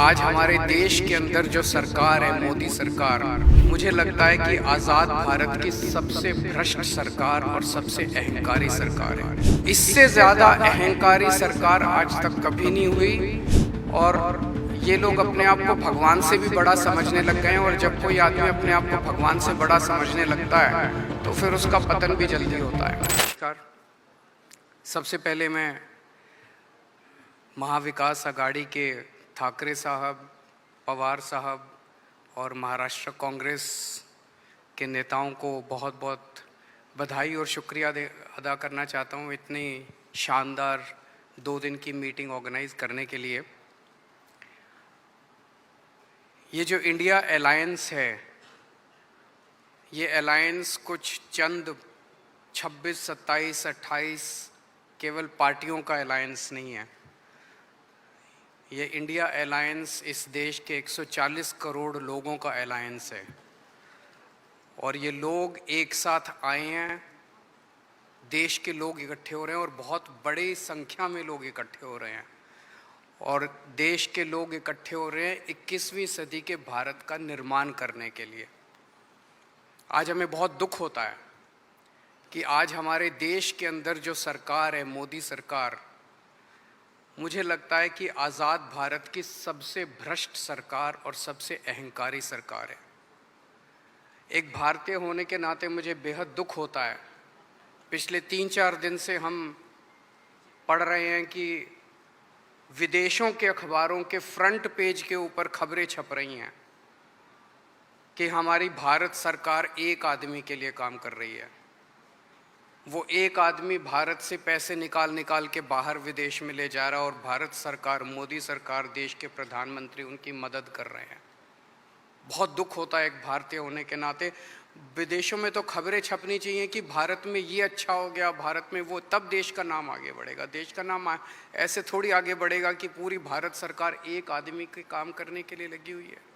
आज हमारे देश के अंदर जो सरकार है, मोदी सरकार, मुझे लगता है कि आज़ाद भारत की सबसे भ्रष्ट सरकार और सबसे अहंकारी सरकार है। इससे ज़्यादा अहंकारी सरकार आज तक कभी नहीं हुई और ये लोग अपने आप को भगवान से भी बड़ा समझने लग गए हैं। और जब कोई आदमी अपने आप को भगवान से बड़ा समझने लगता है तो फिर उसका पतन भी जल्दी होता है। नमस्कार। सबसे पहले मैं महाविकास आघाड़ी के ठाकरे साहब, पवार साहब और महाराष्ट्र कांग्रेस के नेताओं को बहुत बहुत बधाई और शुक्रिया अदा करना चाहता हूँ इतनी शानदार 2 दिन की मीटिंग ऑर्गेनाइज करने के लिए। ये जो इंडिया अलायंस है, ये अलायंस कुछ चंद 26, 27, 28 केवल पार्टियों का अलायंस नहीं है। ये इंडिया अलायंस इस देश के 140 करोड़ लोगों का अलायंस है और ये लोग एक साथ आए हैं। देश के लोग इकट्ठे हो रहे हैं और बहुत बड़ी संख्या में लोग इकट्ठे हो रहे हैं और देश के लोग इकट्ठे हो रहे हैं 21वीं सदी के भारत का निर्माण करने के लिए। आज हमें बहुत दुख होता है कि आज हमारे देश के अंदर जो सरकार है, मोदी सरकार, मुझे लगता है कि आज़ाद भारत की सबसे भ्रष्ट सरकार और सबसे अहंकारी सरकार है। एक भारतीय होने के नाते मुझे बेहद दुख होता है। पिछले 3-4 दिन से हम पढ़ रहे हैं कि विदेशों के अखबारों के फ्रंट पेज के ऊपर खबरें छप रही हैं कि हमारी भारत सरकार एक आदमी के लिए काम कर रही है। वो एक आदमी भारत से पैसे निकाल के बाहर विदेश में ले जा रहा है और भारत सरकार, मोदी सरकार, देश के प्रधानमंत्री उनकी मदद कर रहे हैं। बहुत दुख होता है एक भारतीय होने के नाते। विदेशों में तो खबरें छपनी चाहिए कि भारत में ये अच्छा हो गया, भारत में वो, तब देश का नाम आगे बढ़ेगा। देश का नाम ऐसे थोड़ी आगे बढ़ेगा कि पूरी भारत सरकार एक आदमी के काम करने के लिए लगी हुई है।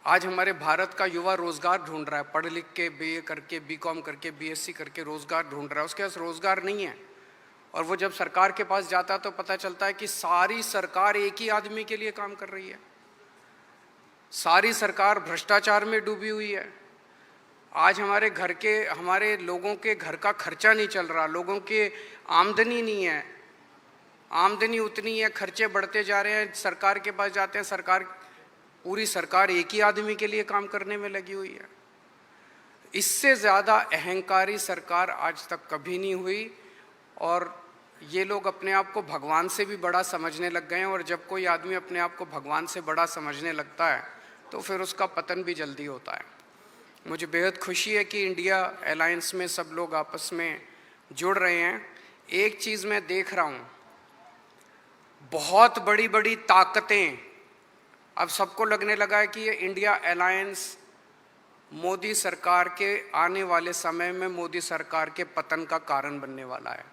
आज हमारे भारत का युवा रोज़गार ढूंढ रहा है, पढ़ लिख के BA करके, BCom करके, BSc करके रोज़गार ढूंढ रहा है। उसके पास रोज़गार नहीं है और वो जब सरकार के पास जाता है तो पता चलता है कि सारी सरकार एक ही आदमी के लिए काम कर रही है। सारी सरकार भ्रष्टाचार में डूबी हुई है। आज हमारे लोगों के घर का खर्चा नहीं चल रहा, लोगों के आमदनी नहीं है, आमदनी उतनी है, खर्चे बढ़ते जा रहे हैं। सरकार के पास जाते हैं, पूरी सरकार एक ही आदमी के लिए काम करने में लगी हुई है। इससे ज़्यादा अहंकारी सरकार आज तक कभी नहीं हुई और ये लोग अपने आप को भगवान से भी बड़ा समझने लग गए हैं। और जब कोई आदमी अपने आप को भगवान से बड़ा समझने लगता है तो फिर उसका पतन भी जल्दी होता है। मुझे बेहद खुशी है कि इंडिया अलायंस में सब लोग आपस में जुड़ रहे हैं। एक चीज़ मैं देख रहा हूँ, बहुत बड़ी बड़ी ताकतें, अब सबको लगने लगा है कि ये इंडिया अलायंस मोदी सरकार के आने वाले समय में मोदी सरकार के पतन का कारण बनने वाला है।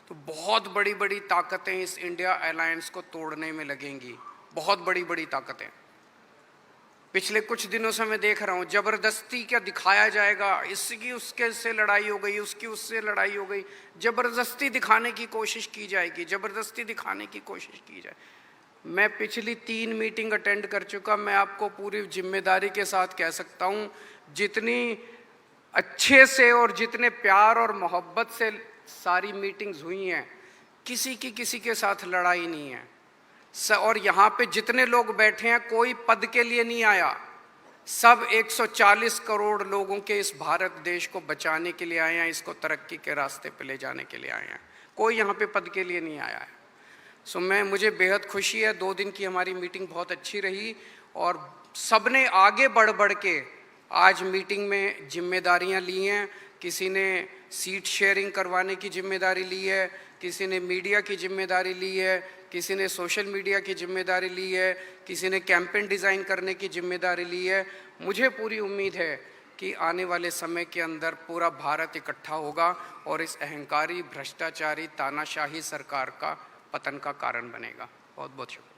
तो बहुत बड़ी बड़ी ताकतें इस इंडिया अलायंस को तोड़ने में लगेंगी, बहुत बड़ी बड़ी ताकतें। पिछले कुछ दिनों से मैं देख रहा हूँ जबरदस्ती क्या दिखाया जाएगा, इसकी उसके से लड़ाई हो गई, उसकी उससे लड़ाई हो गई, जबरदस्ती दिखाने की कोशिश की जाएगी, जबरदस्ती दिखाने की कोशिश की जाए। मैं पिछली 3 मीटिंग अटेंड कर चुका। मैं आपको पूरी जिम्मेदारी के साथ कह सकता हूँ, जितनी अच्छे से और जितने प्यार और मोहब्बत से सारी मीटिंग्स हुई हैं, किसी के साथ लड़ाई नहीं है। और यहाँ पे जितने लोग बैठे हैं कोई पद के लिए नहीं आया, सब 140 करोड़ लोगों के इस भारत देश को बचाने के लिए आए हैं, इसको तरक्की के रास्ते पे ले जाने के लिए आए हैं। कोई यहाँ पे पद के लिए नहीं आया है। मुझे बेहद खुशी है। 2 दिन की हमारी मीटिंग बहुत अच्छी रही और सबने आगे बढ़ के आज मीटिंग में जिम्मेदारियां ली हैं। किसी ने सीट शेयरिंग करवाने की जिम्मेदारी ली है, किसी ने मीडिया की जिम्मेदारी ली है, किसी ने सोशल मीडिया की जिम्मेदारी ली है, किसी ने कैंपेन डिज़ाइन करने की जिम्मेदारी ली है। मुझे पूरी उम्मीद है कि आने वाले समय के अंदर पूरा भारत इकट्ठा होगा और इस अहंकारी, भ्रष्टाचारी, तानाशाही सरकार का पतन का कारण बनेगा। बहुत बहुत शुक्रिया।